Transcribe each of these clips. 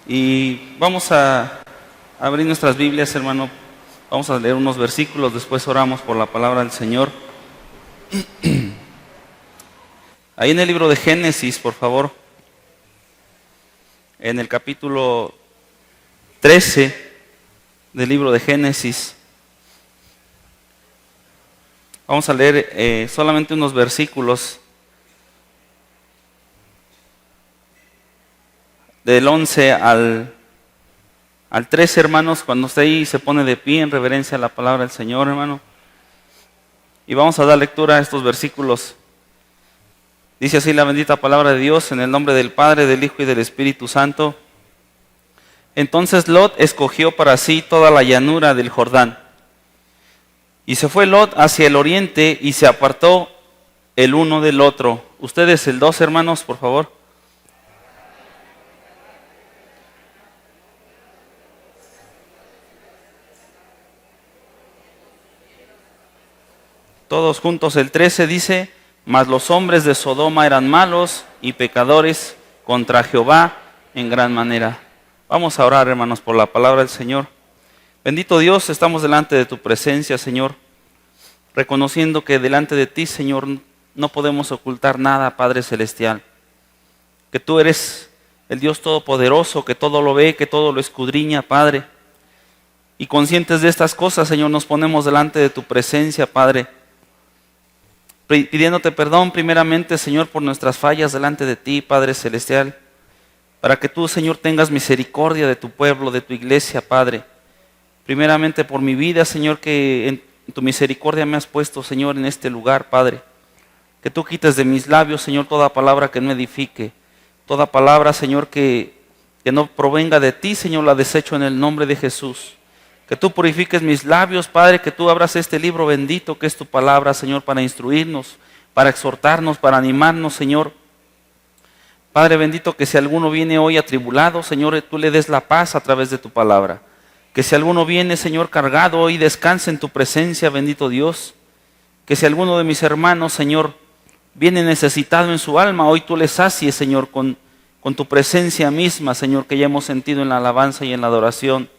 Y vamos a abrir nuestras Biblias, hermano. Vamos a leer unos versículos, después oramos por la palabra del Señor. Ahí en el libro de Génesis, por favor, en el capítulo 13 del libro de Génesis, vamos a leer solamente unos versículos del 11 al 13, hermanos. Cuando usted ahí se pone de pie en reverencia a la palabra del Señor, hermano, y vamos a dar lectura a estos versículos. Dice así la bendita palabra de Dios, en el nombre del Padre, del Hijo y del Espíritu Santo. Entonces Lot escogió para sí toda la llanura del Jordán. Y se fue Lot hacia el oriente y se apartó el uno del otro. Ustedes el 2, hermanos, por favor. Todos juntos el 13 dice: mas los hombres de Sodoma eran malos y pecadores contra Jehová en gran manera. Vamos a orar, hermanos, por la palabra del Señor. Bendito Dios, estamos delante de tu presencia, Señor, reconociendo que delante de ti, Señor, no podemos ocultar nada, Padre Celestial. Que tú eres el Dios Todopoderoso, que todo lo ve, que todo lo escudriña, Padre. Y conscientes de estas cosas, Señor, nos ponemos delante de tu presencia, Padre, pidiéndote perdón primeramente, Señor, por nuestras fallas delante de ti, Padre Celestial, para que tú, Señor, tengas misericordia de tu pueblo, de tu iglesia, Padre. Primeramente por mi vida, Señor, que en tu misericordia me has puesto, Señor, en este lugar, Padre. Que tú quites de mis labios, Señor, toda palabra que no edifique, toda palabra, Señor, que no provenga de ti, Señor, la desecho en el nombre de Jesús. Que tú purifiques mis labios, Padre, que tú abras este libro bendito que es tu palabra, Señor, para instruirnos, para exhortarnos, para animarnos, Señor. Padre bendito, que si alguno viene hoy atribulado, Señor, tú le des la paz a través de tu palabra. Que si alguno viene, Señor, cargado, hoy descanse en tu presencia, bendito Dios. Que si alguno de mis hermanos, Señor, viene necesitado en su alma, hoy tú le sacies, Señor, con tu presencia misma, Señor, que ya hemos sentido en la alabanza y en la adoración.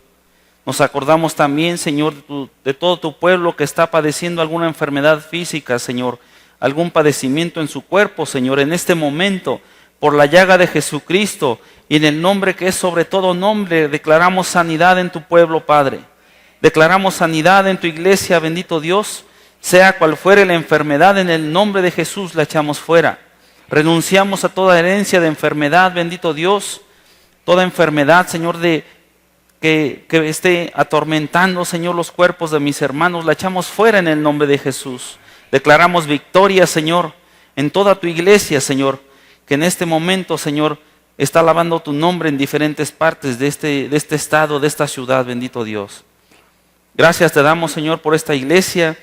Nos acordamos también, Señor, de todo tu pueblo que está padeciendo alguna enfermedad física, Señor, algún padecimiento en su cuerpo, Señor, en este momento, por la llaga de Jesucristo y en el nombre que es sobre todo nombre, declaramos sanidad en tu pueblo, Padre. Declaramos sanidad en tu iglesia, bendito Dios, sea cual fuere la enfermedad, en el nombre de Jesús la echamos fuera. Renunciamos a toda herencia de enfermedad, bendito Dios, toda enfermedad, Señor, que esté atormentando, Señor, los cuerpos de mis hermanos, la echamos fuera en el nombre de Jesús. Declaramos victoria, Señor, en toda tu iglesia, Señor, que en este momento, Señor, está alabando tu nombre en diferentes partes de este estado, de esta ciudad, bendito Dios. Gracias te damos, Señor, por esta iglesia.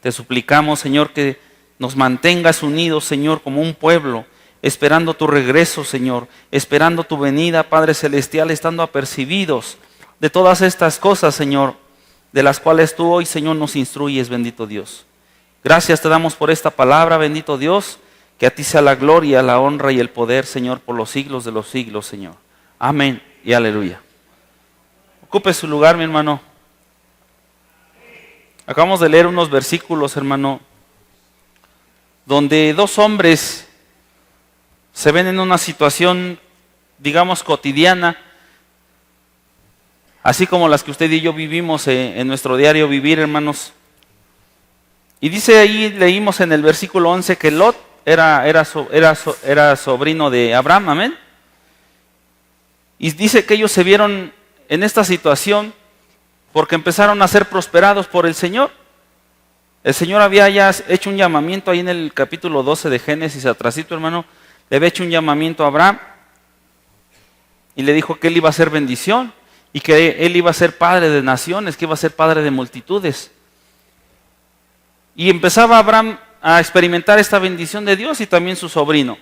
Te suplicamos, Señor, que nos mantengas unidos, Señor, como un pueblo, esperando tu regreso, Señor, esperando tu venida, Padre Celestial, estando apercibidos de todas estas cosas, Señor, de las cuales tú hoy, Señor, nos instruyes, bendito Dios. Gracias te damos por esta palabra, bendito Dios, que a ti sea la gloria, la honra y el poder, Señor, por los siglos de los siglos, Señor. Amén y aleluya. Ocupe su lugar, mi hermano. Acabamos de leer unos versículos, hermano, donde dos hombres se ven en una situación, digamos, cotidiana, así como las que usted y yo vivimos en nuestro diario vivir, hermanos. Y dice ahí, leímos en el versículo 11 que Lot era sobrino de Abraham, amén. Y dice que ellos se vieron en esta situación porque empezaron a ser prosperados por el Señor. El Señor había ya hecho un llamamiento ahí en el capítulo 12 de Génesis, atrasito, hermano. Le había hecho un llamamiento a Abraham y le dijo que él iba a ser bendición y que él iba a ser padre de naciones, que iba a ser padre de multitudes. Y empezaba Abraham a experimentar esta bendición de Dios y también su sobrino.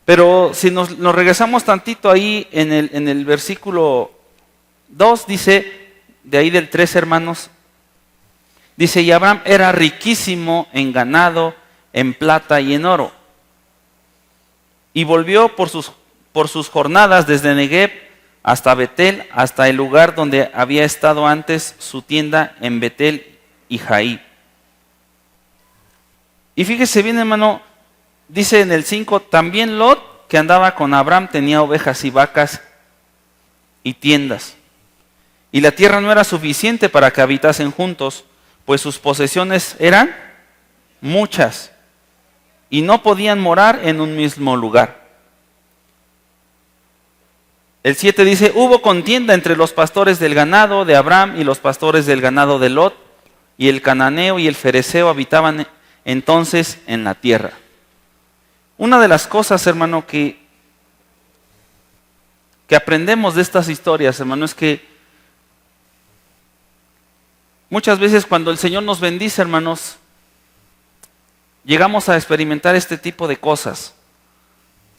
Pero si nos regresamos tantito ahí en el versículo 2, dice, de ahí del 3, hermanos, dice: y Abraham era riquísimo en ganado, en plata y en oro. Y volvió por sus por sus jornadas desde Negueb hasta Betel, hasta el lugar donde había estado antes su tienda en Betel y Jaí. Y fíjese bien, hermano, dice en el 5, también Lot, que andaba con Abraham, tenía ovejas y vacas y tiendas. Y la tierra no era suficiente para que habitasen juntos, pues sus posesiones eran muchas y no podían morar en un mismo lugar. El 7 dice, hubo contienda entre los pastores del ganado de Abraham y los pastores del ganado de Lot, y el cananeo y el fereceo habitaban entonces en la tierra. Una de las cosas, hermano, que aprendemos de estas historias, hermano, es que muchas veces cuando el Señor nos bendice, hermanos, llegamos a experimentar este tipo de cosas.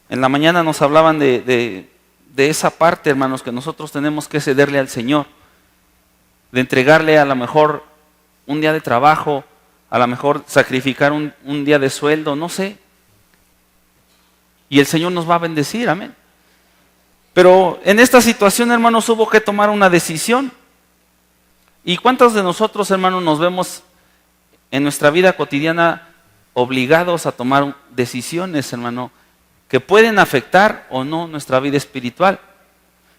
En la mañana nos hablaban de esa parte, hermanos, que nosotros tenemos que cederle al Señor, de entregarle a lo mejor un día de trabajo, a lo mejor sacrificar un día de sueldo, no sé. Y el Señor nos va a bendecir, amén. Pero en esta situación, hermanos, hubo que tomar una decisión. ¿Y cuántos de nosotros, hermanos, nos vemos en nuestra vida cotidiana obligados a tomar decisiones, hermano, que pueden afectar o no nuestra vida espiritual?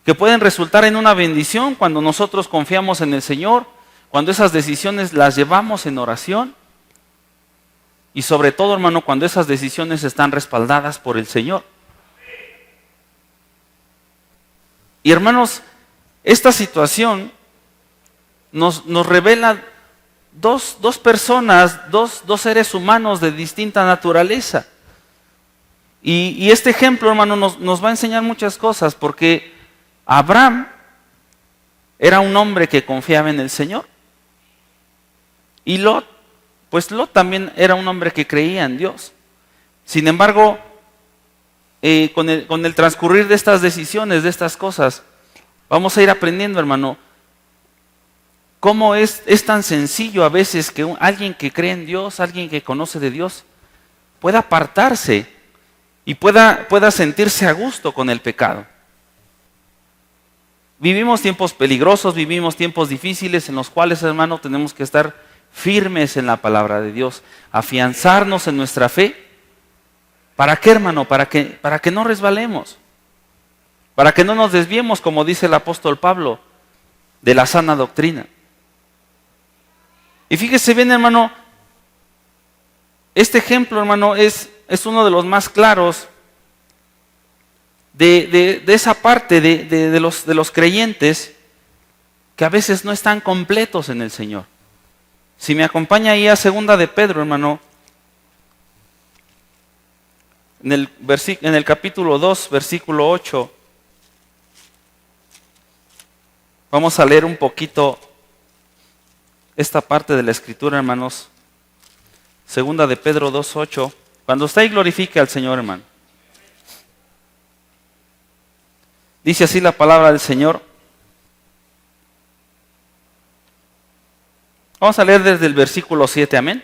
Que pueden resultar en una bendición cuando nosotros confiamos en el Señor, cuando esas decisiones las llevamos en oración. Y sobre todo, hermano, cuando esas decisiones están respaldadas por el Señor. Y hermanos, esta situación nos revela dos personas, dos seres humanos de distinta naturaleza. Y este ejemplo, hermano, nos va a enseñar muchas cosas, porque Abraham era un hombre que confiaba en el Señor. Y Lot, pues Lot también era un hombre que creía en Dios. Sin embargo, con el transcurrir de estas decisiones, de estas cosas, vamos a ir aprendiendo, hermano, cómo es tan sencillo a veces que alguien que cree en Dios, alguien que conoce de Dios, pueda apartarse y pueda sentirse a gusto con el pecado. Vivimos tiempos peligrosos, vivimos tiempos difíciles en los cuales, hermano, tenemos que estar firmes en la palabra de Dios, afianzarnos en nuestra fe. ¿Para qué, hermano? Para que no resbalemos, para que no nos desviemos, como dice el apóstol Pablo, de la sana doctrina. Y fíjese bien, hermano, este ejemplo, hermano, es uno de los más claros de esa parte de los creyentes que a veces no están completos en el Señor. Si me acompaña ahí a 2 de Pedro, hermano, en el capítulo 2, versículo 8, vamos a leer un poquito esta parte de la Escritura, hermanos. 2 de Pedro 2:8. Cuando usted glorifique al Señor, hermano. Dice así la palabra del Señor. Vamos a leer desde el versículo 7, amén.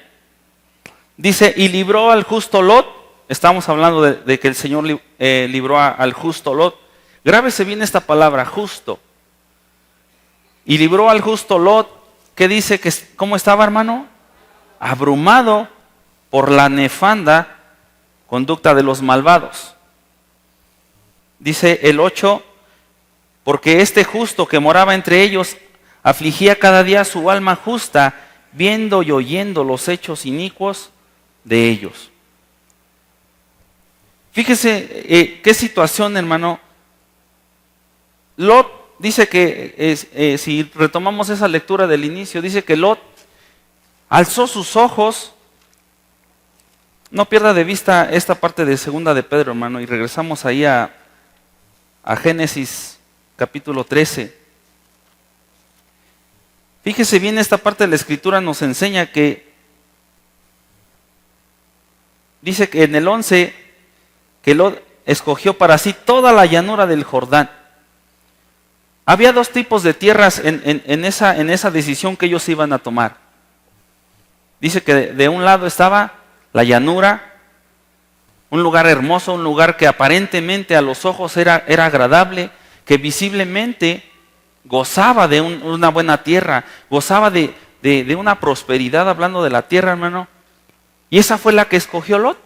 Dice, y libró al justo Lot. Estamos hablando de que el Señor libró al justo Lot. Grábese bien esta palabra, justo. Y libró al justo Lot, que dice que, ¿cómo estaba, hermano? Abrumado por la nefanda conducta de los malvados. Dice el 8, porque este justo que moraba entre ellos afligía cada día su alma justa, viendo y oyendo los hechos inicuos de ellos. Fíjese qué situación, hermano. Lot dice que, si retomamos esa lectura del inicio, dice que Lot alzó sus ojos. No pierda de vista esta parte de 2 de Pedro, hermano, y regresamos ahí a Génesis capítulo 13. Fíjese bien, esta parte de la Escritura nos enseña que, dice que en el 11, que Lot escogió para sí toda la llanura del Jordán. Había dos tipos de tierras en esa decisión que ellos iban a tomar. Dice que de un lado estaba la llanura un lugar hermoso, un lugar que aparentemente a los ojos era agradable, que visiblemente gozaba de una buena tierra, gozaba de una prosperidad, hablando de la tierra, hermano. Y esa fue la que escogió Lot.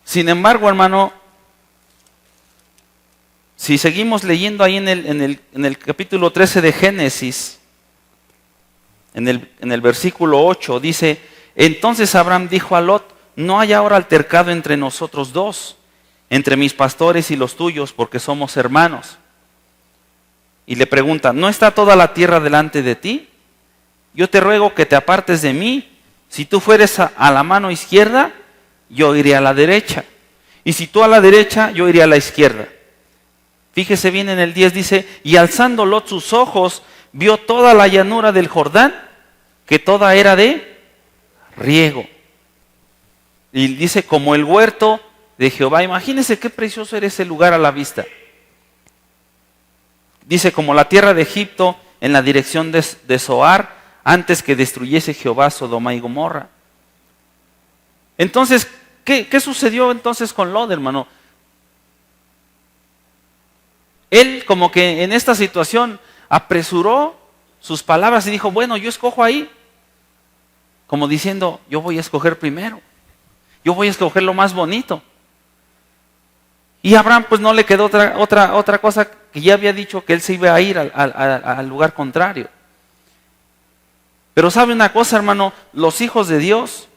Sin embargo, hermano, si seguimos leyendo ahí en el capítulo 13 de Génesis, en el versículo 8, dice: entonces Abraham dijo a Lot: no hay ahora altercado entre nosotros dos, entre mis pastores y los tuyos, porque somos hermanos. Y le pregunta: ¿no está toda la tierra delante de ti? Yo te ruego que te apartes de mí. Si tú fueres a la mano izquierda, yo iré a la derecha. Y si tú a la derecha, yo iré a la izquierda. Fíjese bien en el 10, dice: y alzando Lot sus ojos, vio toda la llanura del Jordán, que toda era de riego. Y dice: como el huerto de Jehová. Imagínense qué precioso era ese lugar a la vista. Dice: como la tierra de Egipto en la dirección de Zoar, antes que destruyese Jehová Sodoma y Gomorra. Entonces, ¿qué sucedió entonces con Lot, hermano? Él, como que en esta situación, apresuró sus palabras y dijo: bueno, yo escojo ahí. Como diciendo: yo voy a escoger primero. Yo voy a escoger lo más bonito. Y a Abraham pues no le quedó otra cosa, que ya había dicho que él se iba a ir al lugar contrario. Pero sabe una cosa, hermano, los hijos de Dios,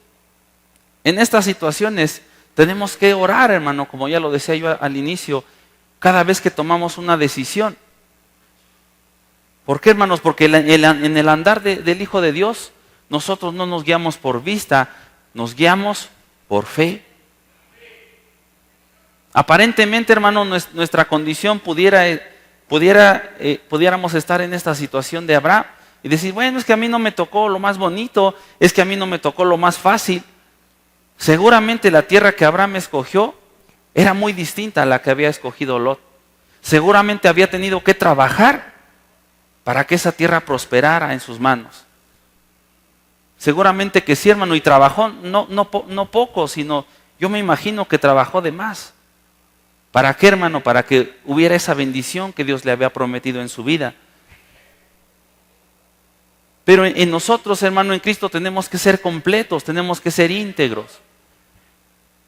en estas situaciones tenemos que orar, hermano, como ya lo decía yo al inicio, cada vez que tomamos una decisión. ¿Por qué, hermanos? Porque en el andar del Hijo de Dios, nosotros no nos guiamos por vista, nos guiamos por fe. Aparentemente, hermano, nuestra condición pudiéramos estar en esta situación de Abraham y decir: bueno, es que a mí no me tocó lo más bonito, es que a mí no me tocó lo más fácil. Seguramente la tierra que Abraham escogió era muy distinta a la que había escogido Lot. Seguramente había tenido que trabajar para que esa tierra prosperara en sus manos. Seguramente que sí, hermano, y trabajó no poco, sino yo me imagino que trabajó de más. ¿Para qué, hermano? Para que hubiera esa bendición que Dios le había prometido en su vida. Pero en nosotros, hermano, en Cristo tenemos que ser completos, tenemos que ser íntegros.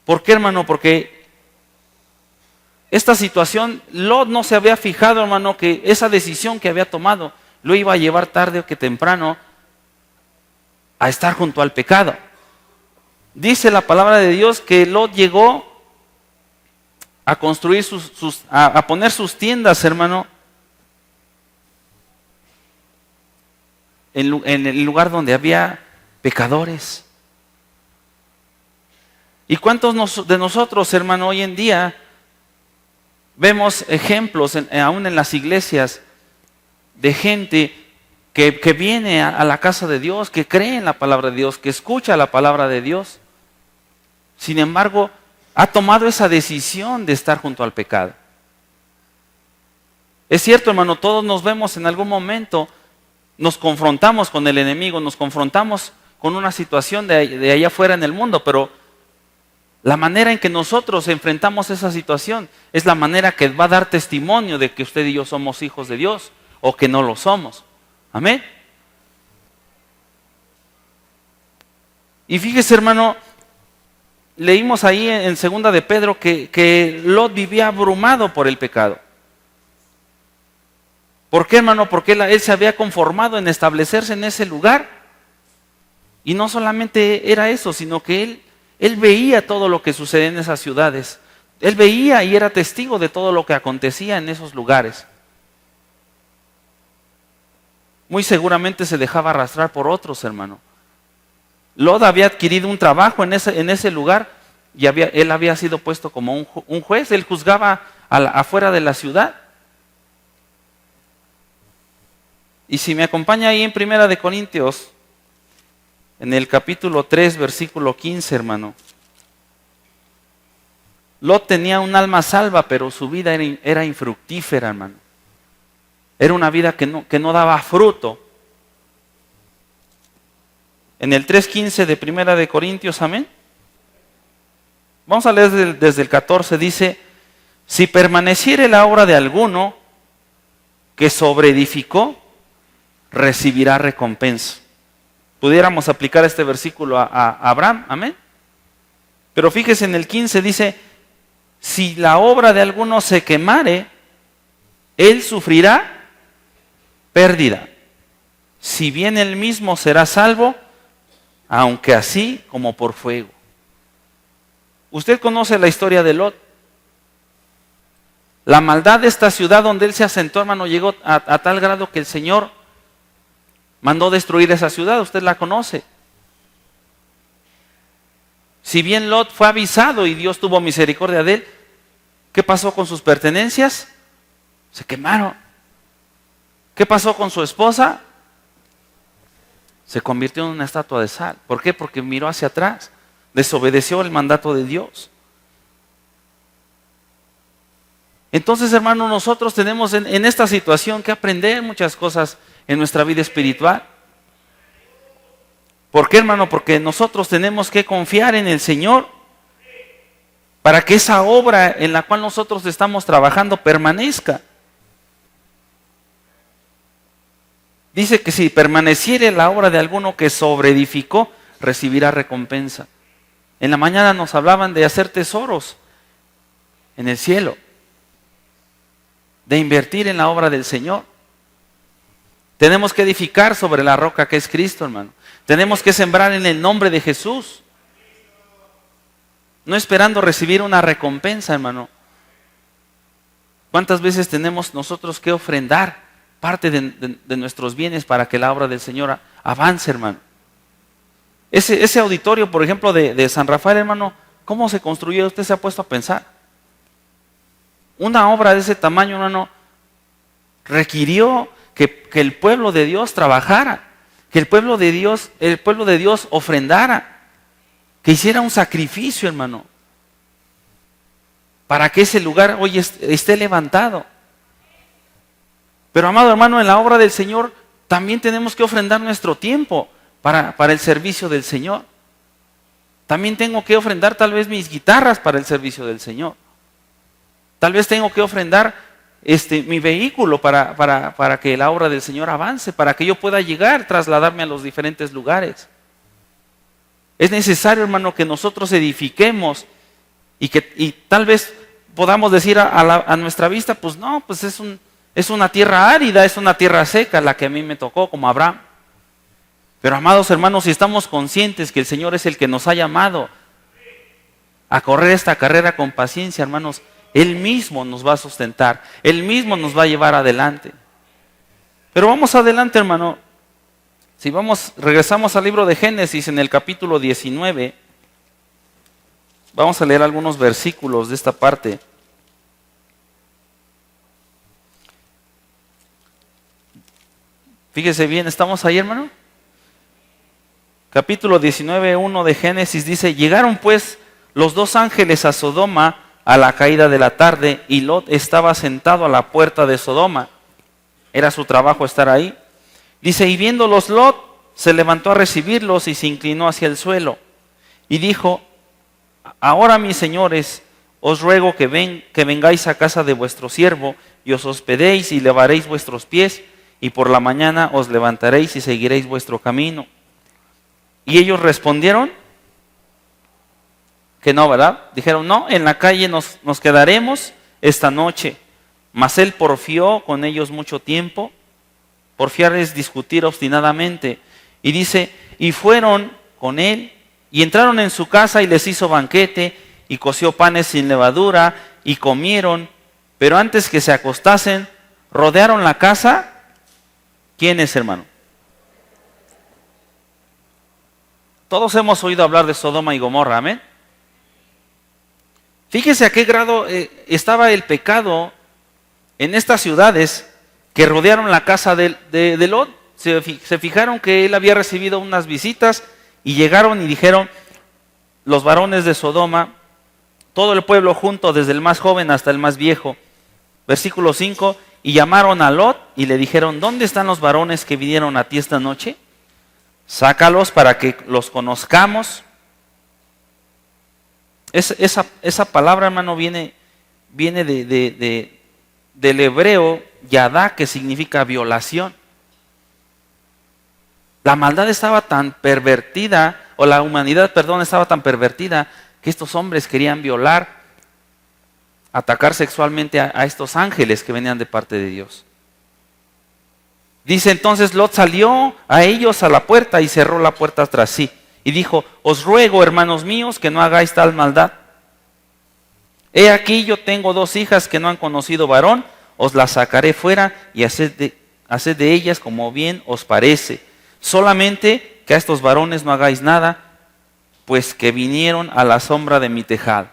¿Por qué, hermano? Porque esta situación, Lot no se había fijado, hermano, que esa decisión que había tomado lo iba a llevar tarde o que temprano a estar junto al pecado. Dice la palabra de Dios que Lot llegó a construir a poner sus tiendas, hermano, en el lugar donde había pecadores. ¿Y cuántos de nosotros, hermano, hoy en día vemos ejemplos, aún en las iglesias, de gente que viene a la casa de Dios, que cree en la palabra de Dios, que escucha la palabra de Dios? Sin embargo, ha tomado esa decisión de estar junto al pecado. Es cierto, hermano, todos nos vemos en algún momento, nos confrontamos con el enemigo, nos confrontamos con una situación de allá afuera en el mundo, pero la manera en que nosotros enfrentamos esa situación es la manera que va a dar testimonio de que usted y yo somos hijos de Dios o que no lo somos. Amén. Y fíjese, hermano, leímos ahí en 2 de Pedro que Lot vivía abrumado por el pecado. ¿Por qué, hermano? Porque él se había conformado en establecerse en ese lugar. Y no solamente era eso, sino que él veía todo lo que sucedía en esas ciudades. Él veía y era testigo de todo lo que acontecía en esos lugares. Muy seguramente se dejaba arrastrar por otros, hermano. Lot había adquirido un trabajo en ese lugar y él había sido puesto como un juez. Él juzgaba afuera de la ciudad. Y si me acompaña ahí en 1 de Corintios, en el capítulo 3, versículo 15, hermano. Lot tenía un alma salva, pero su vida era infructífera, hermano. Era una vida que no daba fruto. En el 3:15 de 1 de Corintios, amén. Vamos a leer desde el 14, dice, si permaneciere la obra de alguno que sobreedificó, recibirá recompensa. Pudiéramos aplicar este versículo a Abraham, amén. Pero fíjese en el 15, dice, si la obra de alguno se quemare, él sufrirá pérdida. Si bien él mismo será salvo, aunque así como por fuego. Usted conoce la historia de Lot. La maldad de esta ciudad donde él se asentó, hermano, llegó a tal grado que el Señor mandó destruir esa ciudad. Usted la conoce. Si bien Lot fue avisado y Dios tuvo misericordia de él, ¿qué pasó con sus pertenencias? Se quemaron. ¿Qué pasó con su esposa? Se convirtió en una estatua de sal. ¿Por qué? Porque miró hacia atrás. Desobedeció el mandato de Dios. Entonces, hermano, nosotros tenemos en esta situación que aprender muchas cosas en nuestra vida espiritual. ¿Por qué, hermano? Porque nosotros tenemos que confiar en el Señor para que esa obra en la cual nosotros estamos trabajando permanezca. Dice que si permaneciere la obra de alguno que sobreedificó, recibirá recompensa. En la mañana nos hablaban de hacer tesoros en el cielo, de invertir en la obra del Señor. Tenemos que edificar sobre la roca que es Cristo, hermano. Tenemos que sembrar en el nombre de Jesús, no esperando recibir una recompensa, hermano. ¿Cuántas veces tenemos nosotros que ofrendar parte de nuestros bienes para que la obra del Señor avance, hermano? Ese auditorio, por ejemplo, de San Rafael, hermano, ¿cómo se construyó? Usted se ha puesto a pensar. Una obra de ese tamaño, hermano, requirió que el pueblo de Dios trabajara, que el pueblo de Dios ofrendara, que hiciera un sacrificio, hermano, para que ese lugar hoy esté levantado. Pero, amado hermano, en la obra del Señor también tenemos que ofrendar nuestro tiempo para el servicio del Señor. También tengo que ofrendar tal vez mis guitarras para el servicio del Señor. Tal vez tengo que ofrendar mi vehículo para que la obra del Señor avance, para que yo pueda llegar, trasladarme a los diferentes lugares. Es necesario, hermano, que nosotros edifiquemos y tal vez podamos decir a nuestra vista, pues no, pues es una tierra árida, es una tierra seca la que a mí me tocó como Abraham. Pero, amados hermanos, si estamos conscientes que el Señor es el que nos ha llamado a correr esta carrera con paciencia, hermanos, Él mismo nos va a sustentar, Él mismo nos va a llevar adelante. Pero vamos adelante, hermano. Si regresamos al libro de Génesis en el capítulo 19, vamos a leer algunos versículos de esta parte. Fíjese bien, ¿estamos ahí, hermano? Capítulo 19, 1 de Génesis dice, llegaron pues los dos ángeles a Sodoma a la caída de la tarde, y Lot estaba sentado a la puerta de Sodoma. Era su trabajo estar ahí. Dice, y viéndolos Lot, se levantó a recibirlos y se inclinó hacia el suelo. Y dijo, ahora mis señores, os ruego que vengáis a casa de vuestro siervo, y os hospedéis y lavaréis vuestros pies, y por la mañana os levantaréis y seguiréis vuestro camino. Y ellos respondieron que no, ¿verdad? Dijeron, no, en la calle nos quedaremos esta noche. Mas él porfió con ellos mucho tiempo. Porfiar es discutir obstinadamente. Y dice, y fueron con él, y entraron en su casa y les hizo banquete, y coció panes sin levadura, y comieron. Pero antes que se acostasen, rodearon la casa. ¿Quiénes, hermano? Todos hemos oído hablar de Sodoma y Gomorra, amén. Fíjese a qué grado estaba el pecado en estas ciudades que rodearon la casa de Lot. Se fijaron que él había recibido unas visitas y llegaron y dijeron los varones de Sodoma, todo el pueblo junto, desde el más joven hasta el más viejo. Versículo 5, y llamaron a Lot y le dijeron, ¿dónde están los varones que vinieron a ti esta noche? Sácalos para que los conozcamos. Esa palabra, hermano, viene del hebreo yadá, que significa violación. La maldad estaba tan pervertida, o la humanidad, perdón, estaba tan pervertida, que estos hombres querían violar, atacar sexualmente a estos ángeles que venían de parte de Dios. Dice entonces: Lot salió a ellos a la puerta y cerró la puerta tras sí. Y dijo: os ruego, hermanos míos, que no hagáis tal maldad. He aquí, yo tengo 2 hijas que no han conocido varón, os las sacaré fuera y haced de ellas como bien os parece. Solamente que a estos varones no hagáis nada, pues que vinieron a la sombra de mi tejado.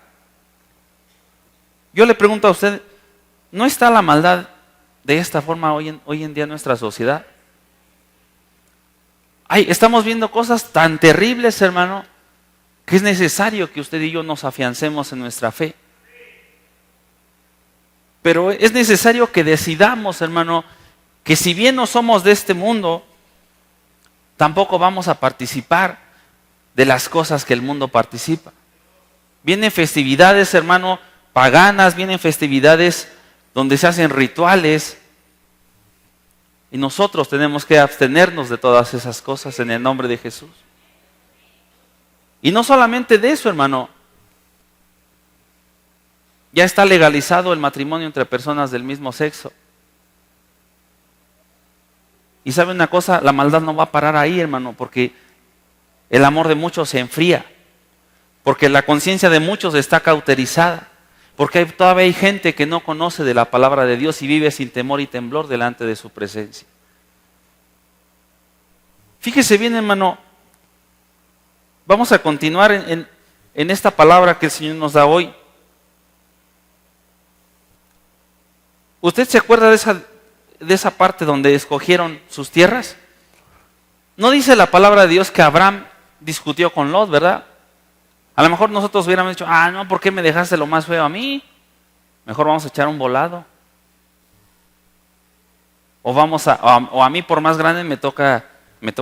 Yo le pregunto a usted, ¿no está la maldad de esta forma hoy en día en nuestra sociedad? Estamos viendo cosas tan terribles, hermano, que es necesario que usted y yo nos afiancemos en nuestra fe. Pero es necesario que decidamos, hermano, que si bien no somos de este mundo, tampoco vamos a participar de las cosas que el mundo participa. Vienen festividades, hermano, paganas, vienen festividades donde se hacen rituales, y nosotros tenemos que abstenernos de todas esas cosas en el nombre de Jesús. Y no solamente de eso, hermano. Ya está legalizado el matrimonio entre personas del mismo sexo. Y sabe una cosa, la maldad no va a parar ahí, hermano, porque el amor de muchos se enfría, porque la conciencia de muchos está cauterizada, porque todavía hay gente que no conoce de la palabra de Dios y vive sin temor y temblor delante de su presencia. Fíjese bien, hermano, vamos a continuar en esta palabra que el Señor nos da hoy. ¿Usted se acuerda de esa parte donde escogieron sus tierras? No dice la palabra de Dios que Abraham discutió con Lot, ¿verdad? A lo mejor nosotros hubiéramos dicho: no, ¿por qué me dejaste lo más feo a mí? Mejor vamos a echar un volado. O a mí por más grande me toca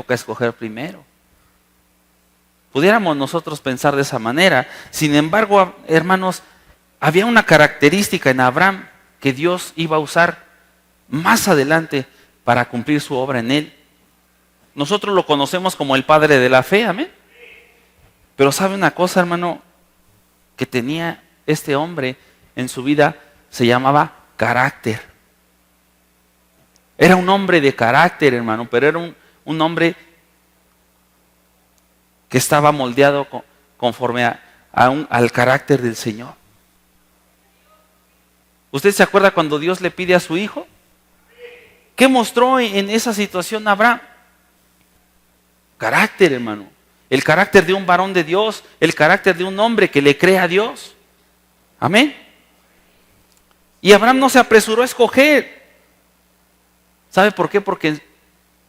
escoger primero. Pudiéramos nosotros pensar de esa manera. Sin embargo, hermanos, había una característica en Abraham que Dios iba a usar más adelante para cumplir su obra en él. Nosotros lo conocemos como el padre de la fe, amén. Pero sabe una cosa, hermano, que tenía este hombre en su vida, se llamaba carácter. Era un hombre de carácter, hermano, pero era un hombre que estaba moldeado conforme al carácter del Señor. ¿Usted se acuerda cuando Dios le pide a su hijo? ¿Qué mostró en esa situación Abraham? Carácter, hermano. El carácter de un varón de Dios, el carácter de un hombre que le cree a Dios. Amén. Y Abraham no se apresuró a escoger. ¿Sabe por qué? Porque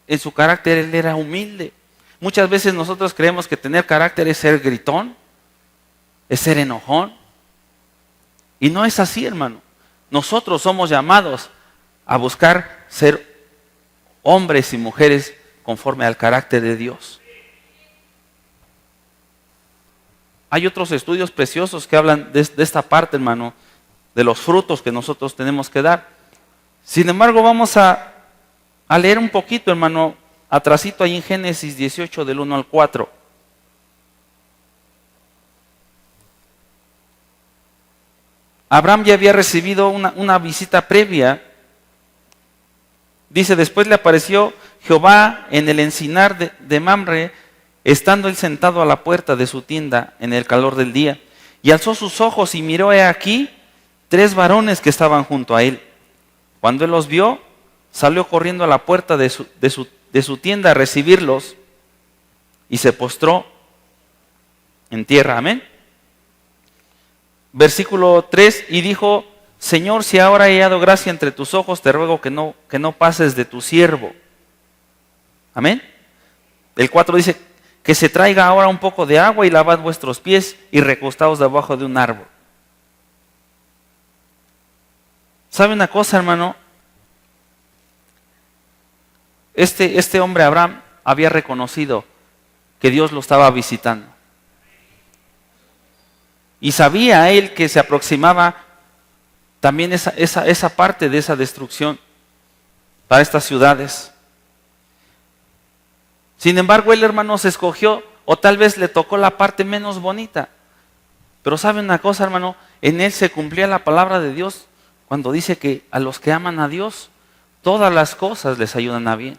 en su carácter él era humilde. Muchas veces nosotros creemos que tener carácter es ser gritón, es ser enojón. Y no es así, hermano. Nosotros somos llamados a buscar ser hombres y mujeres conforme al carácter de Dios. Hay otros estudios preciosos que hablan de esta parte, hermano, de los frutos que nosotros tenemos que dar. Sin embargo, vamos a leer un poquito, hermano, atrasito ahí en Génesis 18 del 1 al 4. Abraham ya había recibido una visita previa. Dice: después le apareció Jehová en el encinar de Mamre, estando él sentado a la puerta de su tienda en el calor del día. Y alzó sus ojos y miró, he aquí, 3 varones que estaban junto a él. Cuando él los vio, salió corriendo a la puerta de su tienda a recibirlos y se postró en tierra. Amén. Versículo 3, y dijo: Señor, si ahora he hallado gracia entre tus ojos, te ruego que no pases de tu siervo. Amén. El 4 dice: que se traiga ahora un poco de agua y lavad vuestros pies y recostaos debajo de un árbol. ¿Sabe una cosa, hermano? Este hombre Abraham había reconocido que Dios lo estaba visitando. Y sabía él que se aproximaba también esa parte de esa destrucción para estas ciudades. Sin embargo, él, hermanos, escogió, o tal vez le tocó la parte menos bonita. Pero ¿sabe una cosa, hermano? En él se cumplía la palabra de Dios cuando dice que a los que aman a Dios, todas las cosas les ayudan a bien.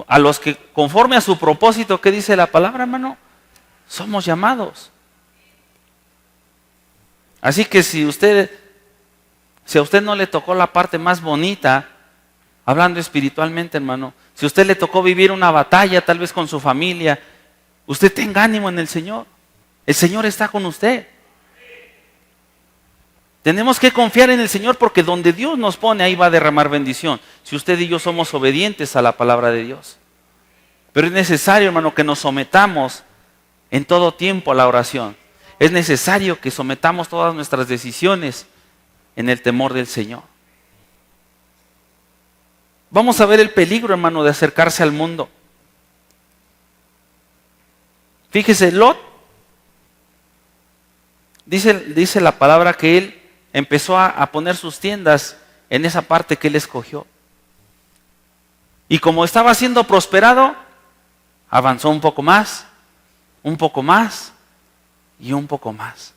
A los que conforme a su propósito, ¿qué dice la palabra, hermano? Somos llamados. Así que si a usted no le tocó la parte más bonita, hablando espiritualmente, hermano, si a usted le tocó vivir una batalla tal vez con su familia, usted tenga ánimo en el Señor. El Señor está con usted. Tenemos que confiar en el Señor porque donde Dios nos pone, ahí va a derramar bendición. Si usted y yo somos obedientes a la palabra de Dios. Pero es necesario, hermano, que nos sometamos en todo tiempo a la oración. Es necesario que sometamos todas nuestras decisiones en el temor del Señor. Vamos a ver el peligro, hermano, de acercarse al mundo. Fíjese, Lot, dice la palabra que él empezó a poner sus tiendas en esa parte que él escogió. Y como estaba siendo prosperado, avanzó un poco más y un poco más.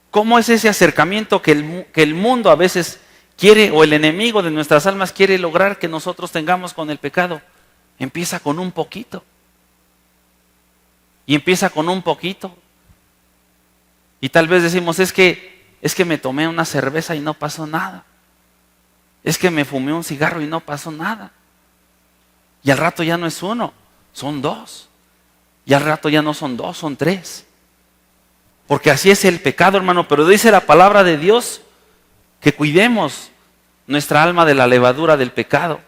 ¿Cómo es ese acercamiento que el mundo a veces quiere, o el enemigo de nuestras almas quiere lograr que nosotros tengamos con el pecado? Empieza con un poquito. Y empieza con un poquito. Y tal vez decimos, es que me tomé una cerveza y no pasó nada. Es que me fumé un cigarro y no pasó nada. Y al rato ya no es uno, son dos. Y al rato ya no son dos, son tres. Porque así es el pecado, hermano. Pero dice la palabra de Dios que cuidemos nuestra alma de la levadura del pecado.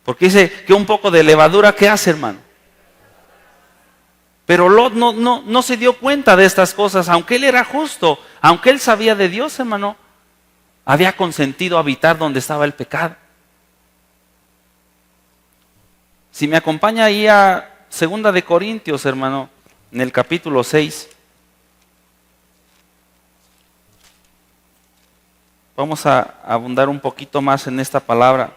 Porque dice que un poco de levadura, ¿qué hace, hermano? Pero Lot no se dio cuenta de estas cosas. Aunque él era justo, aunque él sabía de Dios, hermano, había consentido habitar donde estaba el pecado. Si me acompaña ahí a 2 de Corintios, hermano, en el capítulo 6. Vamos a abundar un poquito más en esta palabra.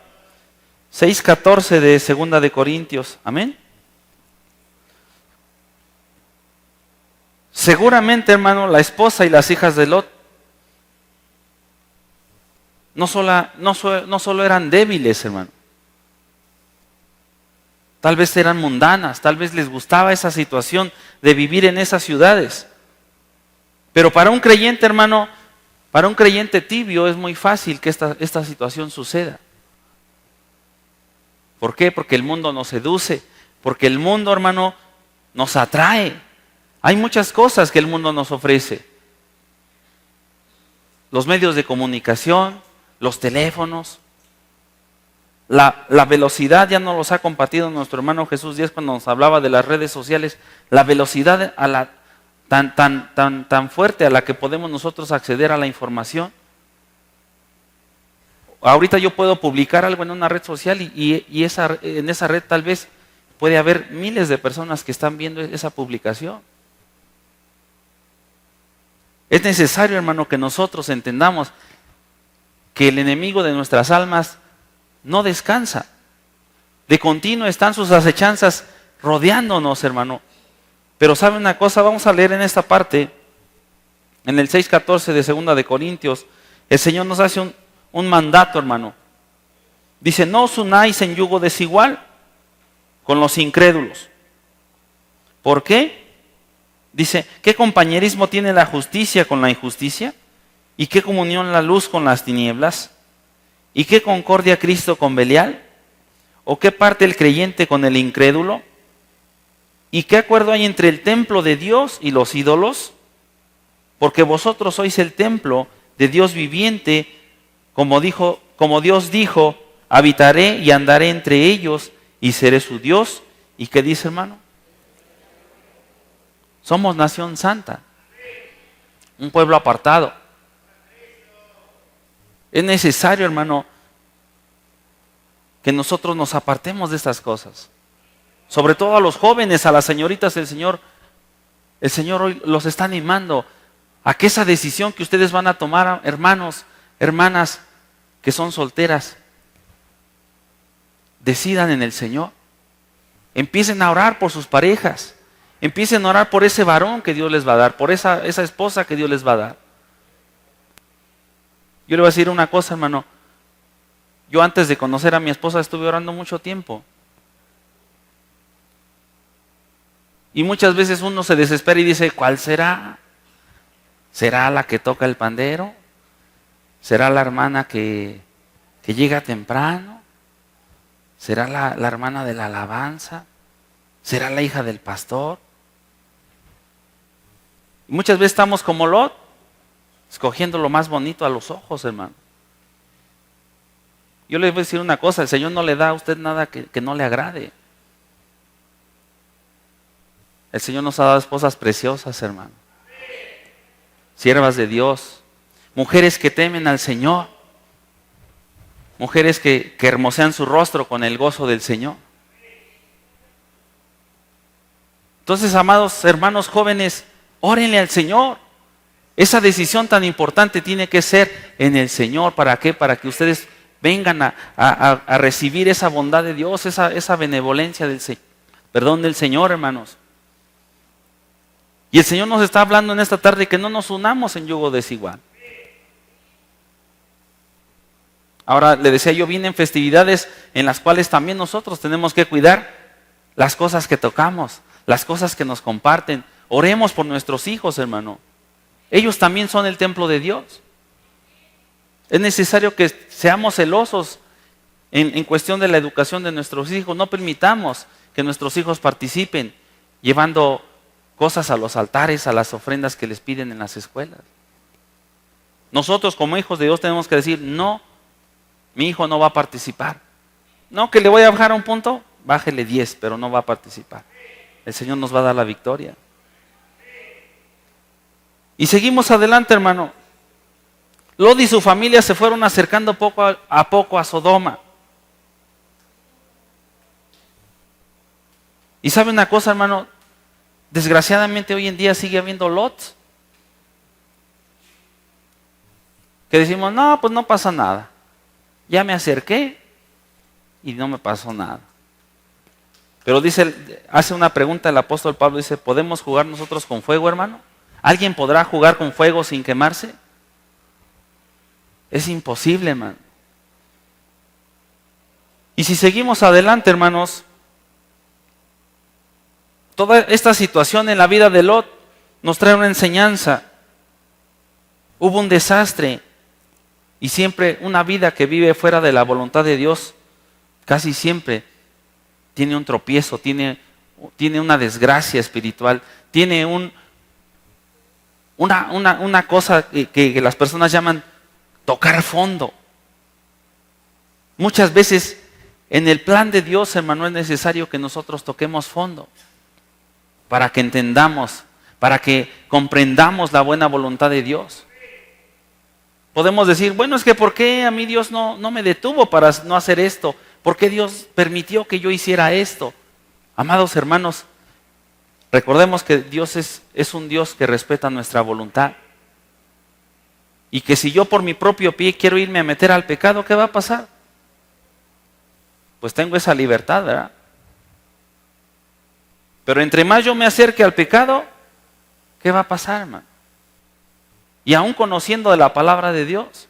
6:14 de 2 de Corintios. Amén. Seguramente, hermano, la esposa y las hijas de Lot no solo eran débiles, hermano. Tal vez eran mundanas, tal vez les gustaba esa situación de vivir en esas ciudades. Pero para un creyente, hermano, para un creyente tibio es muy fácil que esta situación suceda. ¿Por qué? Porque el mundo nos seduce, porque el mundo, hermano, nos atrae. Hay muchas cosas que el mundo nos ofrece. Los medios de comunicación, los teléfonos, la velocidad, ya nos los ha compartido nuestro hermano Jesús Díaz cuando nos hablaba de las redes sociales, la velocidad tan fuerte a la que podemos nosotros acceder a la información. Ahorita yo puedo publicar algo en una red social y en esa red tal vez puede haber miles de personas que están viendo esa publicación. Es necesario, hermano, que nosotros entendamos que el enemigo de nuestras almas no descansa. De continuo están sus acechanzas rodeándonos, hermano. Pero ¿sabe una cosa? Vamos a leer en esta parte, en el 6:14 de 2 de Corintios, el Señor nos hace un mandato, hermano. Dice, no os unáis en yugo desigual con los incrédulos. ¿Por qué? Dice, ¿qué compañerismo tiene la justicia con la injusticia? ¿Y qué comunión la luz con las tinieblas? ¿Y qué concordia Cristo con Belial? ¿O qué parte el creyente con el incrédulo? ¿Y qué acuerdo hay entre el templo de Dios y los ídolos? Porque vosotros sois el templo de Dios viviente, como Dios dijo, habitaré y andaré entre ellos y seré su Dios. ¿Y qué dice, hermano? Somos nación santa, un pueblo apartado. Es necesario, hermano, que nosotros nos apartemos de estas cosas. Sobre todo a los jóvenes, a las señoritas, el Señor El Señor hoy los está animando a que esa decisión que ustedes van a tomar, hermanos, hermanas que son solteras, decidan en el Señor. Empiecen a orar por sus parejas. Empiecen a orar por ese varón que Dios les va a dar, por esa esposa que Dios les va a dar. Yo le voy a decir una cosa, hermano. Yo antes de conocer a mi esposa estuve orando mucho tiempo. Y muchas veces uno se desespera y dice, ¿cuál será? ¿Será la que toca el pandero? ¿Será la hermana que llega temprano? ¿Será la hermana de la alabanza? ¿Será la hija del pastor? Y muchas veces estamos como Lot, escogiendo lo más bonito a los ojos, hermano. Yo les voy a decir una cosa, el Señor no le da a usted nada que no le agrade. El Señor nos ha dado esposas preciosas, hermano. Siervas de Dios, mujeres que temen al Señor, mujeres que hermosean su rostro con el gozo del Señor. Entonces, amados hermanos jóvenes, órenle al Señor. Esa decisión tan importante tiene que ser en el Señor. ¿Para qué? Para que ustedes vengan a recibir esa bondad de Dios, esa benevolencia del Señor, hermanos. Y el Señor nos está hablando en esta tarde que no nos unamos en yugo desigual. Ahora, le decía yo, vienen festividades en las cuales también nosotros tenemos que cuidar las cosas que tocamos, las cosas que nos comparten. Oremos por nuestros hijos, hermano. Ellos también son el templo de Dios. Es necesario que seamos celosos en cuestión de la educación de nuestros hijos. No permitamos que nuestros hijos participen llevando cosas a los altares, a las ofrendas que les piden en las escuelas. Nosotros como hijos de Dios tenemos que decir, no, mi hijo no va a participar. No, que le voy a bajar un punto, bájele 10, pero no va a participar. El Señor nos va a dar la victoria. Y seguimos adelante, hermano. Lot y su familia se fueron acercando poco a poco a Sodoma. Y sabe una cosa, hermano, desgraciadamente hoy en día sigue habiendo Lots que decimos, no, pues no pasa nada. Ya me acerqué y no me pasó nada. Pero hace una pregunta el apóstol Pablo, dice, ¿podemos jugar nosotros con fuego, hermano? ¿Alguien podrá jugar con fuego sin quemarse? Es imposible, hermano. Y si seguimos adelante, hermanos, toda esta situación en la vida de Lot nos trae una enseñanza. Hubo un desastre y siempre una vida que vive fuera de la voluntad de Dios, casi siempre tiene un tropiezo, tiene una desgracia espiritual, tiene una cosa que las personas llaman tocar fondo. Muchas veces en el plan de Dios, hermano, es necesario que nosotros toquemos fondo para que entendamos, para que comprendamos la buena voluntad de Dios. Podemos decir, bueno, es que ¿por qué a mí Dios no me detuvo para no hacer esto? ¿Por qué Dios permitió que yo hiciera esto? Amados hermanos, recordemos que Dios es un Dios que respeta nuestra voluntad. Y que si yo por mi propio pie quiero irme a meter al pecado, ¿qué va a pasar? Pues tengo esa libertad, ¿verdad? Pero entre más yo me acerque al pecado, ¿qué va a pasar, hermano? Y aún conociendo de la palabra de Dios,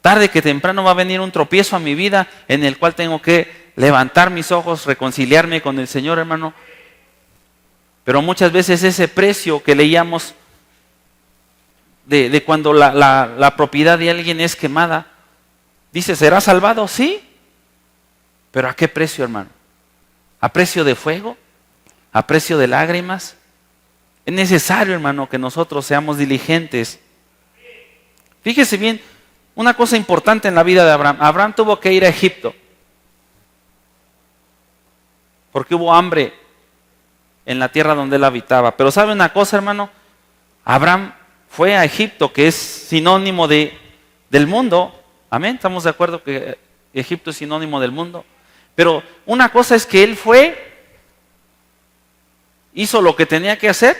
tarde que temprano va a venir un tropiezo a mi vida en el cual tengo que levantar mis ojos, reconciliarme con el Señor, hermano. Pero muchas veces ese precio que leíamos de cuando la propiedad de alguien es quemada, dice, ¿será salvado? Sí. ¿Pero a qué precio, hermano? ¿A precio de fuego? ¿A precio de lágrimas? Es necesario, hermano, que nosotros seamos diligentes. Fíjese bien, una cosa importante en la vida de Abraham. Abraham tuvo que ir a Egipto porque hubo hambre en la tierra donde él habitaba. Pero ¿sabe una cosa, hermano? Abraham fue a Egipto, que es sinónimo del mundo. Amén, ¿estamos de acuerdo que Egipto es sinónimo del mundo? Pero una cosa es que él fue hizo lo que tenía que hacer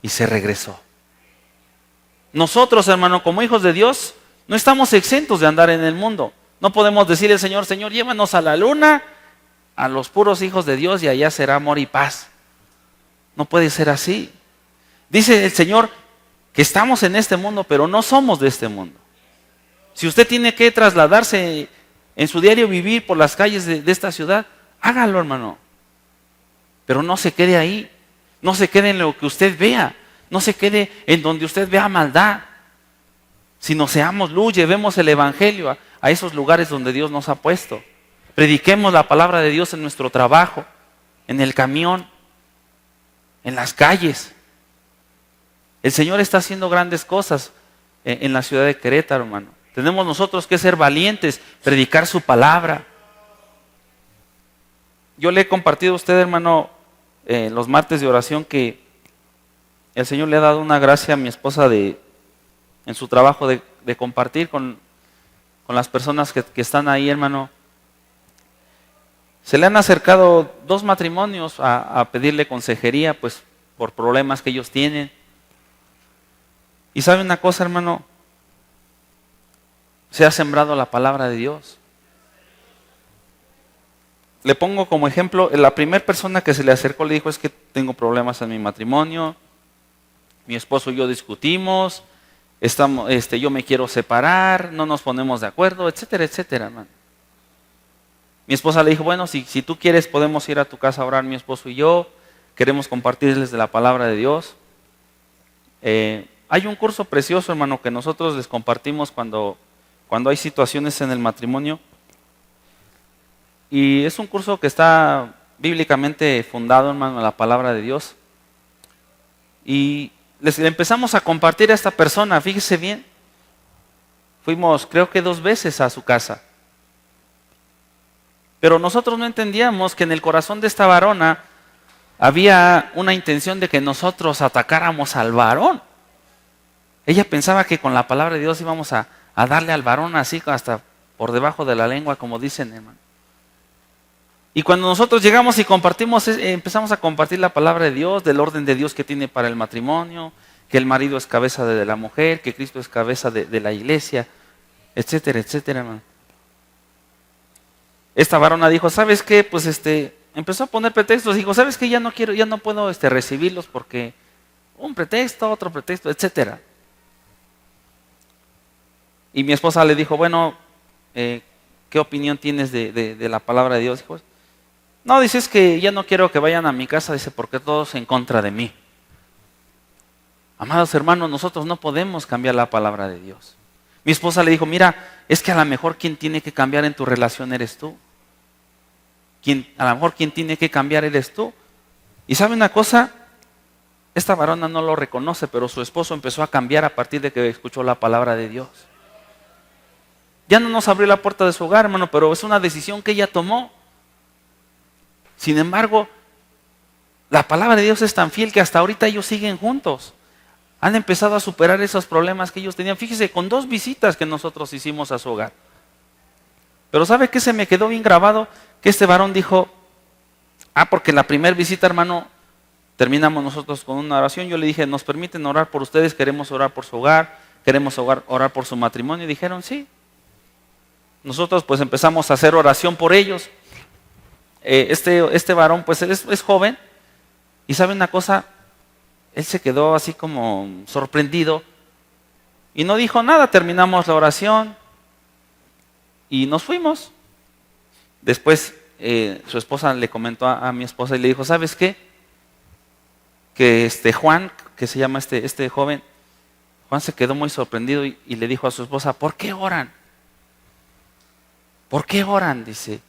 y se regresó. Nosotros, hermano, como hijos de Dios, no estamos exentos de andar en el mundo. No podemos decirle al Señor, Señor, llévanos a la luna, a los puros hijos de Dios, y allá será amor y paz. No puede ser así. Dice el Señor que estamos en este mundo, pero no somos de este mundo. Si usted tiene que trasladarse en su diario vivir por las calles de esta ciudad, hágalo, hermano. Pero no se quede ahí. No se quede en lo que usted vea. No se quede en donde usted vea maldad. Sino seamos luz, llevemos el evangelio a esos lugares donde Dios nos ha puesto. Prediquemos la palabra de Dios en nuestro trabajo, en el camión, en las calles. El Señor está haciendo grandes cosas en la ciudad de Querétaro, hermano. Tenemos nosotros que ser valientes, predicar su palabra. Yo le he compartido a usted, hermano, los martes de oración, que el Señor le ha dado una gracia a mi esposa en su trabajo de compartir con las personas que están ahí, hermano. Se le han acercado 2 matrimonios a pedirle consejería, pues por problemas que ellos tienen. Y sabe una cosa, hermano, se ha sembrado la palabra de Dios. Le pongo como ejemplo, la primera persona que se le acercó le dijo, es que tengo problemas en mi matrimonio, mi esposo y yo discutimos, yo me quiero separar, no nos ponemos de acuerdo, etcétera, etcétera, hermano. Mi esposa le dijo, bueno, si tú quieres podemos ir a tu casa a orar, mi esposo y yo, queremos compartirles de la palabra de Dios. Hay un curso precioso, hermano, que nosotros les compartimos cuando hay situaciones en el matrimonio. Y es un curso que está bíblicamente fundado, hermano, en la palabra de Dios. Y le empezamos a compartir a esta persona, fíjese bien. Fuimos, creo que 2 veces a su casa. Pero nosotros no entendíamos que en el corazón de esta varona había una intención de que nosotros atacáramos al varón. Ella pensaba que con la palabra de Dios íbamos a darle al varón así hasta por debajo de la lengua, como dicen, hermano. Y cuando nosotros llegamos y empezamos a compartir la palabra de Dios, del orden de Dios que tiene para el matrimonio, que el marido es cabeza de la mujer, que Cristo es cabeza de la iglesia, etcétera, etcétera, hermano. Esta varona dijo, ¿sabes qué? Pues empezó a poner pretextos, dijo, ¿sabes qué? Ya no puedo recibirlos porque un pretexto, otro pretexto, etcétera. Y mi esposa le dijo, bueno, ¿qué opinión tienes de la palabra de Dios? Dijo, no, dice, es que ya no quiero que vayan a mi casa, dice, porque todos en contra de mí. Amados hermanos, nosotros no podemos cambiar la palabra de Dios. Mi esposa le dijo, mira, es que a lo mejor quien tiene que cambiar en tu relación eres tú. A lo mejor quien tiene que cambiar eres tú. Y ¿sabe una cosa? Esta varona no lo reconoce, pero su esposo empezó a cambiar a partir de que escuchó la palabra de Dios. Ya no nos abrió la puerta de su hogar, hermano, pero es una decisión que ella tomó. Sin embargo, la palabra de Dios es tan fiel que hasta ahorita ellos siguen juntos. Han empezado a superar esos problemas que ellos tenían. Fíjese, con 2 visitas que nosotros hicimos a su hogar. Pero ¿sabe qué se me quedó bien grabado? Que este varón dijo, porque la primera visita, hermano, terminamos nosotros con una oración. Yo le dije, ¿nos permiten orar por ustedes? Queremos orar por su hogar, queremos orar por su matrimonio. Y dijeron, sí. Nosotros pues empezamos a hacer oración por ellos. Este varón pues él es joven. Y ¿sabe una cosa? Él se quedó así como sorprendido. Y no dijo nada, terminamos la oración. Y nos fuimos. Después su esposa le comentó a mi esposa y le dijo, ¿sabes qué? Que Juan, que se llama este joven, Juan se quedó muy sorprendido y le dijo a su esposa, ¿por qué oran? ¿Por qué oran? Dice.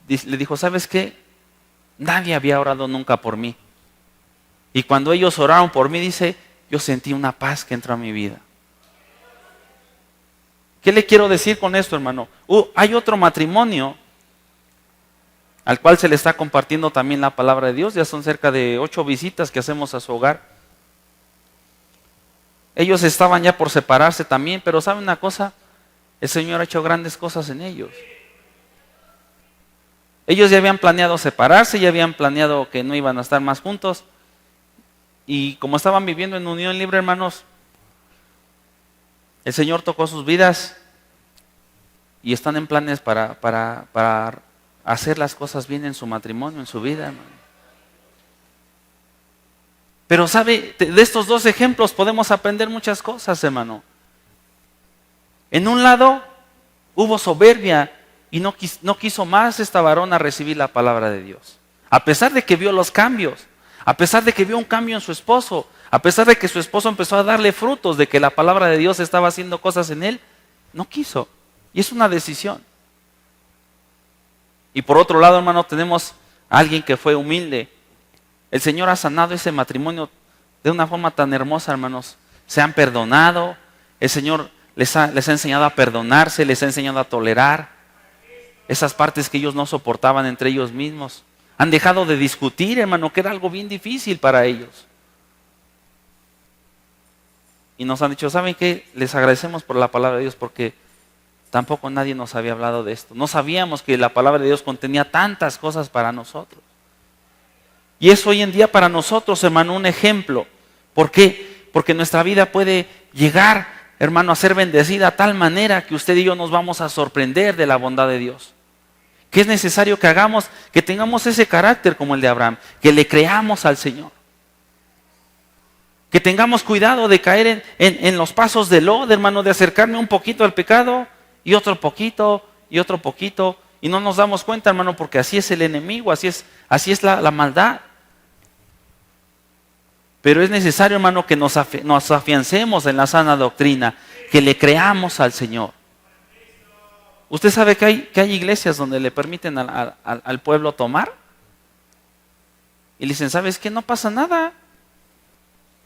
Le dijo, ¿sabes qué? Nadie había orado nunca por mí. Y cuando ellos oraron por mí, dice, yo sentí una paz que entró a mi vida. ¿Qué le quiero decir con esto, hermano? Hay otro matrimonio al cual se le está compartiendo también la palabra de Dios. Ya son cerca de 8 visitas que hacemos a su hogar. Ellos estaban ya por separarse también, pero ¿sabe una cosa? El Señor ha hecho grandes cosas en ellos. Ellos ya habían planeado separarse, ya habían planeado que no iban a estar más juntos. Y como estaban viviendo en unión libre, hermanos, el Señor tocó sus vidas y están en planes para hacer las cosas bien en su matrimonio, en su vida, hermano. Pero sabe, de estos dos ejemplos podemos aprender muchas cosas, hermano. En un lado hubo soberbia y no quiso más esta varona recibir la palabra de Dios. A pesar de que vio los cambios, a pesar de que vio un cambio en su esposo, a pesar de que su esposo empezó a darle frutos de que la palabra de Dios estaba haciendo cosas en él, no quiso. Y es una decisión. Y por otro lado, hermano, tenemos a alguien que fue humilde. El Señor ha sanado ese matrimonio de una forma tan hermosa, hermanos. Se han perdonado. El Señor les ha enseñado a perdonarse, les ha enseñado a tolerar esas partes que ellos no soportaban entre ellos mismos. Han dejado de discutir, hermano, que era algo bien difícil para ellos. Y nos han dicho, ¿saben qué? Les agradecemos por la palabra de Dios porque tampoco nadie nos había hablado de esto. No sabíamos que la palabra de Dios contenía tantas cosas para nosotros. Y es hoy en día para nosotros, hermano, un ejemplo. ¿Por qué? Porque nuestra vida puede llegar, hermano, a ser bendecida a tal manera que usted y yo nos vamos a sorprender de la bondad de Dios. Que es necesario que hagamos, que tengamos ese carácter como el de Abraham, que le creamos al Señor. Que tengamos cuidado de caer en los pasos de Lot, hermano, de acercarme un poquito al pecado y otro poquito y otro poquito. Y no nos damos cuenta, hermano, porque así es el enemigo, así es la maldad. Pero es necesario, hermano, que nos afiancemos en la sana doctrina, que le creamos al Señor. ¿Usted sabe que hay iglesias donde le permiten al pueblo tomar? Y le dicen, ¿sabes qué? No pasa nada.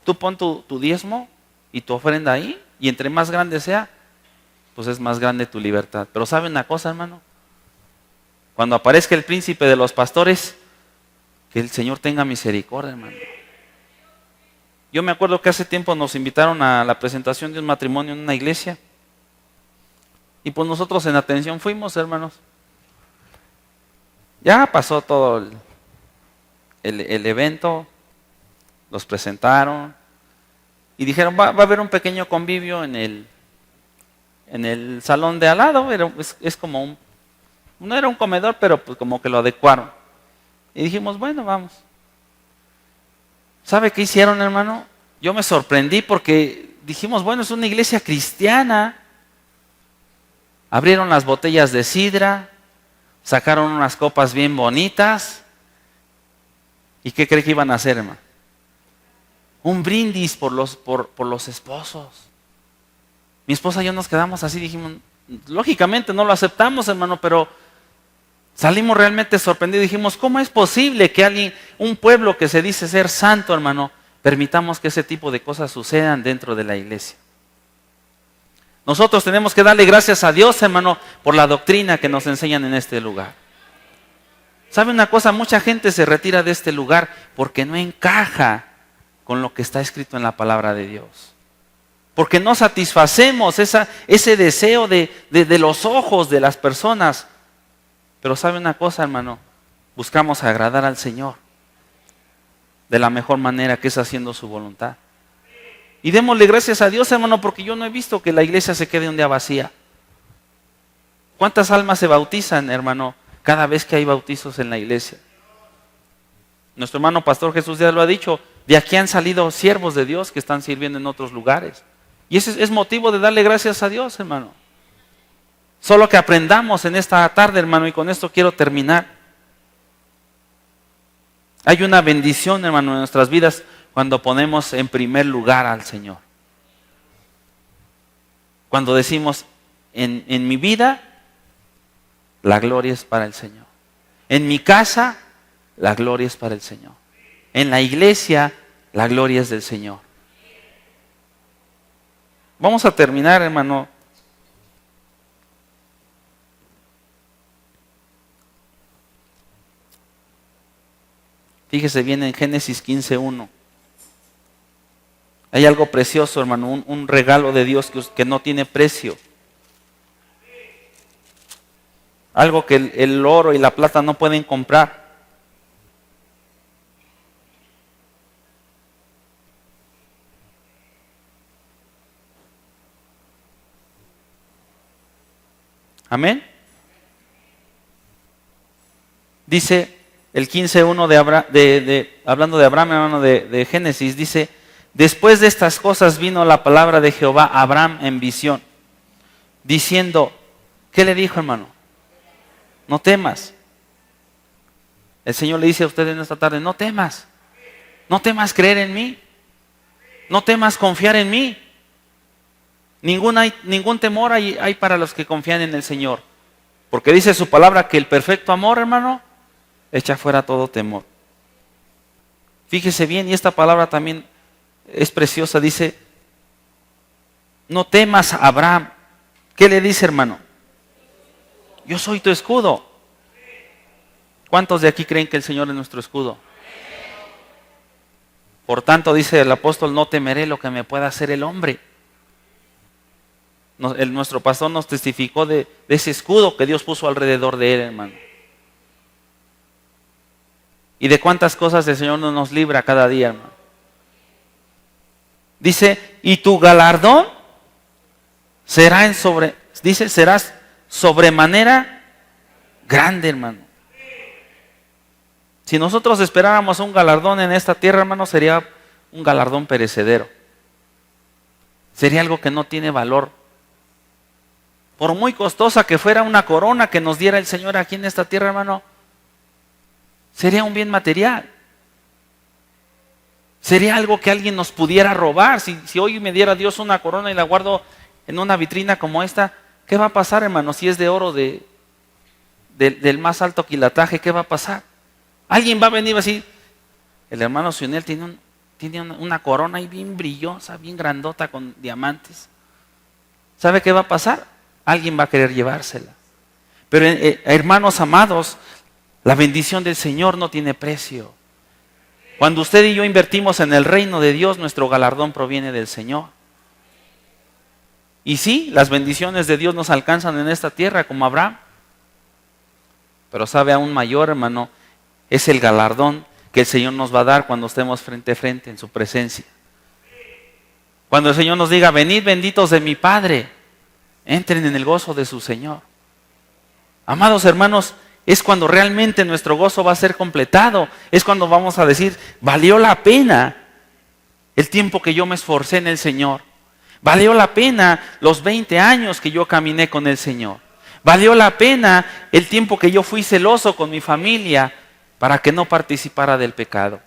Tú pon tu diezmo y tu ofrenda ahí, y entre más grande sea, pues es más grande tu libertad. Pero ¿sabe una cosa, hermano? Cuando aparezca el príncipe de los pastores, que el Señor tenga misericordia, hermano. Yo me acuerdo que hace tiempo nos invitaron a la presentación de un matrimonio en una iglesia. Y pues nosotros en atención fuimos, hermanos. Ya pasó todo el evento, los presentaron y dijeron, va a haber un pequeño convivio en el salón de al lado. Es como no era un comedor, pero pues como que lo adecuaron. Y dijimos, bueno, vamos. ¿Sabe qué hicieron, hermano? Yo me sorprendí porque dijimos, bueno, es una iglesia cristiana. Abrieron las botellas de sidra, sacaron unas copas bien bonitas. ¿Y qué cree que iban a hacer, hermano? Un brindis por los esposos. Mi esposa y yo nos quedamos así, dijimos, lógicamente no lo aceptamos, hermano, pero salimos realmente sorprendidos. Dijimos, ¿cómo es posible que un pueblo que se dice ser santo, hermano, permitamos que ese tipo de cosas sucedan dentro de la iglesia? Nosotros tenemos que darle gracias a Dios, hermano, por la doctrina que nos enseñan en este lugar. ¿Sabe una cosa? Mucha gente se retira de este lugar porque no encaja con lo que está escrito en la palabra de Dios. Porque no satisfacemos ese deseo de los ojos de las personas. Pero ¿sabe una cosa, hermano? Buscamos agradar al Señor de la mejor manera, que es haciendo su voluntad. Y démosle gracias a Dios, hermano, porque yo no he visto que la iglesia se quede un día vacía. ¿Cuántas almas se bautizan, hermano, cada vez que hay bautizos en la iglesia? Nuestro hermano Pastor Jesús ya lo ha dicho, de aquí han salido siervos de Dios que están sirviendo en otros lugares. Y ese es motivo de darle gracias a Dios, hermano. Solo que aprendamos en esta tarde, hermano, y con esto quiero terminar. Hay una bendición, hermano, en nuestras vidas cuando ponemos en primer lugar al Señor. Cuando decimos, en mi vida, la gloria es para el Señor. En mi casa, la gloria es para el Señor. En la iglesia, la gloria es del Señor. Vamos a terminar, hermano. Fíjese bien en Génesis 15:1. Hay algo precioso, hermano, un regalo de Dios que no tiene precio. algo que el oro y la plata no pueden comprar. Amén. Dice el 15:1 hablando de Abraham, hermano, de Génesis, dice: después de estas cosas vino la palabra de Jehová a Abraham en visión, diciendo, ¿qué le dijo, hermano? No temas. El Señor le dice a usted en esta tarde, no temas. No temas creer en mí. No temas confiar en mí. Ningún temor hay para los que confían en el Señor. Porque dice su palabra que el perfecto amor, hermano, echa fuera todo temor. Fíjese bien, y esta palabra también es preciosa. Dice, no temas, Abraham. ¿Qué le dice, hermano? Yo soy tu escudo. ¿Cuántos de aquí creen que el Señor es nuestro escudo? Por tanto, dice el apóstol, no temeré lo que me pueda hacer el hombre. Nuestro pastor nos testificó de ese escudo que Dios puso alrededor de él, hermano. Y de cuántas cosas el Señor nos libra cada día, hermano. Dice, y tu galardón serás sobremanera grande, hermano. Si nosotros esperáramos un galardón en esta tierra, hermano, sería un galardón perecedero. Sería algo que no tiene valor. Por muy costosa que fuera una corona que nos diera el Señor aquí en esta tierra, hermano, sería un bien material. Sería algo que alguien nos pudiera robar. Si hoy me diera Dios una corona y la guardo en una vitrina como esta, ¿qué va a pasar, hermano? Si es de oro del más alto quilataje, ¿qué va a pasar? Alguien va a venir así. El hermano Sionel tiene una corona ahí bien brillosa, bien grandota con diamantes. ¿Sabe qué va a pasar? Alguien va a querer llevársela. Pero hermanos amados, la bendición del Señor no tiene precio. Cuando usted y yo invertimos en el reino de Dios, nuestro galardón proviene del Señor. Y sí, las bendiciones de Dios nos alcanzan en esta tierra como Abraham. Pero sabe, aún mayor, hermano, es el galardón que el Señor nos va a dar cuando estemos frente a frente en su presencia. Cuando el Señor nos diga, venid benditos de mi Padre, entren en el gozo de su Señor. Amados hermanos, es cuando realmente nuestro gozo va a ser completado. Es cuando vamos a decir, valió la pena el tiempo que yo me esforcé en el Señor. Valió la pena los 20 años que yo caminé con el Señor. Valió la pena el tiempo que yo fui celoso con mi familia para que no participara del pecado.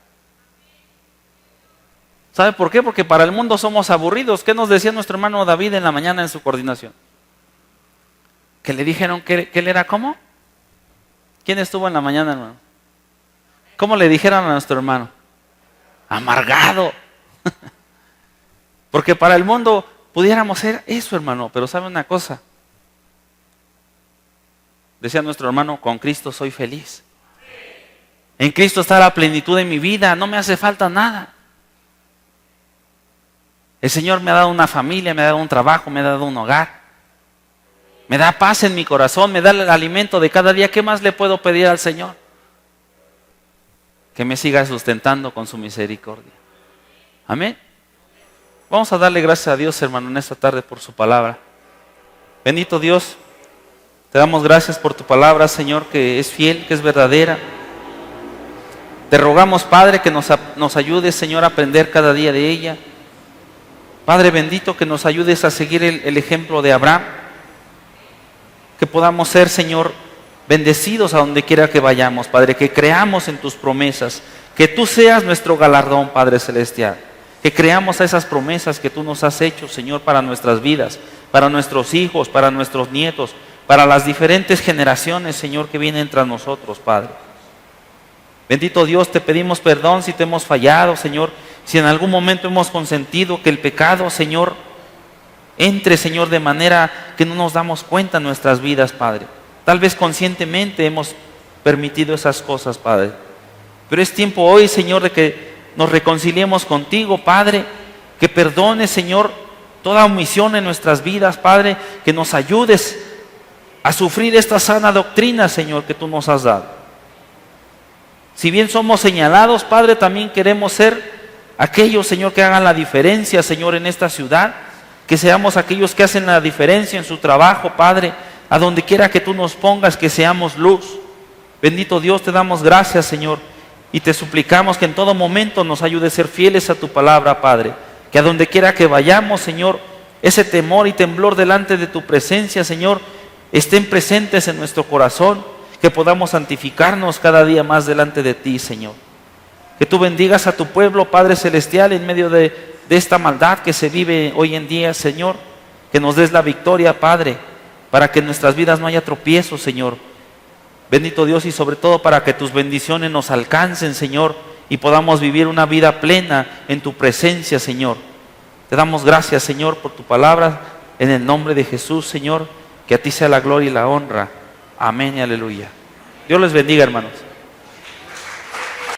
¿Sabe por qué? Porque para el mundo somos aburridos. ¿Qué nos decía nuestro hermano David en la mañana en su coordinación? Que le dijeron que él era ¿cómo? ¿Quién estuvo en la mañana, hermano? ¿Cómo le dijeron a nuestro hermano? Amargado. Porque para el mundo pudiéramos ser eso, hermano. Pero ¿sabe una cosa? Decía nuestro hermano, con Cristo soy feliz. En Cristo está la plenitud de mi vida. No me hace falta nada. El Señor me ha dado una familia, me ha dado un trabajo, me ha dado un hogar. Me da paz en mi corazón, me da el alimento de cada día. ¿Qué más le puedo pedir al Señor? Que me siga sustentando con su misericordia. Amén. Vamos a darle gracias a Dios, hermano, en esta tarde por su palabra. Bendito Dios, te damos gracias por tu palabra, Señor, que es fiel, que es verdadera. Te rogamos, Padre, que nos ayudes, Señor, a aprender cada día de ella. Padre bendito, que nos ayudes a seguir el ejemplo de Abraham. Que podamos ser, Señor, bendecidos a donde quiera que vayamos, Padre, que creamos en tus promesas, que tú seas nuestro galardón, Padre Celestial, que creamos a esas promesas que tú nos has hecho, Señor, para nuestras vidas, para nuestros hijos, para nuestros nietos, para las diferentes generaciones, Señor, que vienen tras nosotros, Padre. Bendito Dios, te pedimos perdón si te hemos fallado, Señor, si en algún momento hemos consentido que el pecado, Señor, entre, Señor, de manera que no nos damos cuenta en nuestras vidas, Padre. Tal vez conscientemente hemos permitido esas cosas, Padre. Pero es tiempo hoy, Señor, de que nos reconciliemos contigo, Padre. Que perdones, Señor, toda omisión en nuestras vidas, Padre. Que nos ayudes a sufrir esta sana doctrina, Señor, que tú nos has dado. Si bien somos señalados, Padre, también queremos ser aquellos, Señor, que hagan la diferencia, Señor, en esta ciudad, que seamos aquellos que hacen la diferencia en su trabajo, Padre, a donde quiera que tú nos pongas, que seamos luz. Bendito Dios, te damos gracias, Señor, y te suplicamos que en todo momento nos ayude a ser fieles a tu palabra, Padre, que a donde quiera que vayamos, Señor, ese temor y temblor delante de tu presencia, Señor, estén presentes en nuestro corazón, que podamos santificarnos cada día más delante de ti, Señor. Que tú bendigas a tu pueblo, Padre Celestial, en medio de esta maldad que se vive hoy en día, Señor. Que nos des la victoria, Padre, para que en nuestras vidas no haya tropiezos, Señor. Bendito Dios, y sobre todo para que tus bendiciones nos alcancen, Señor, y podamos vivir una vida plena en tu presencia, Señor. Te damos gracias, Señor, por tu palabra, en el nombre de Jesús, Señor, que a ti sea la gloria y la honra. Amén y aleluya. Dios les bendiga, hermanos.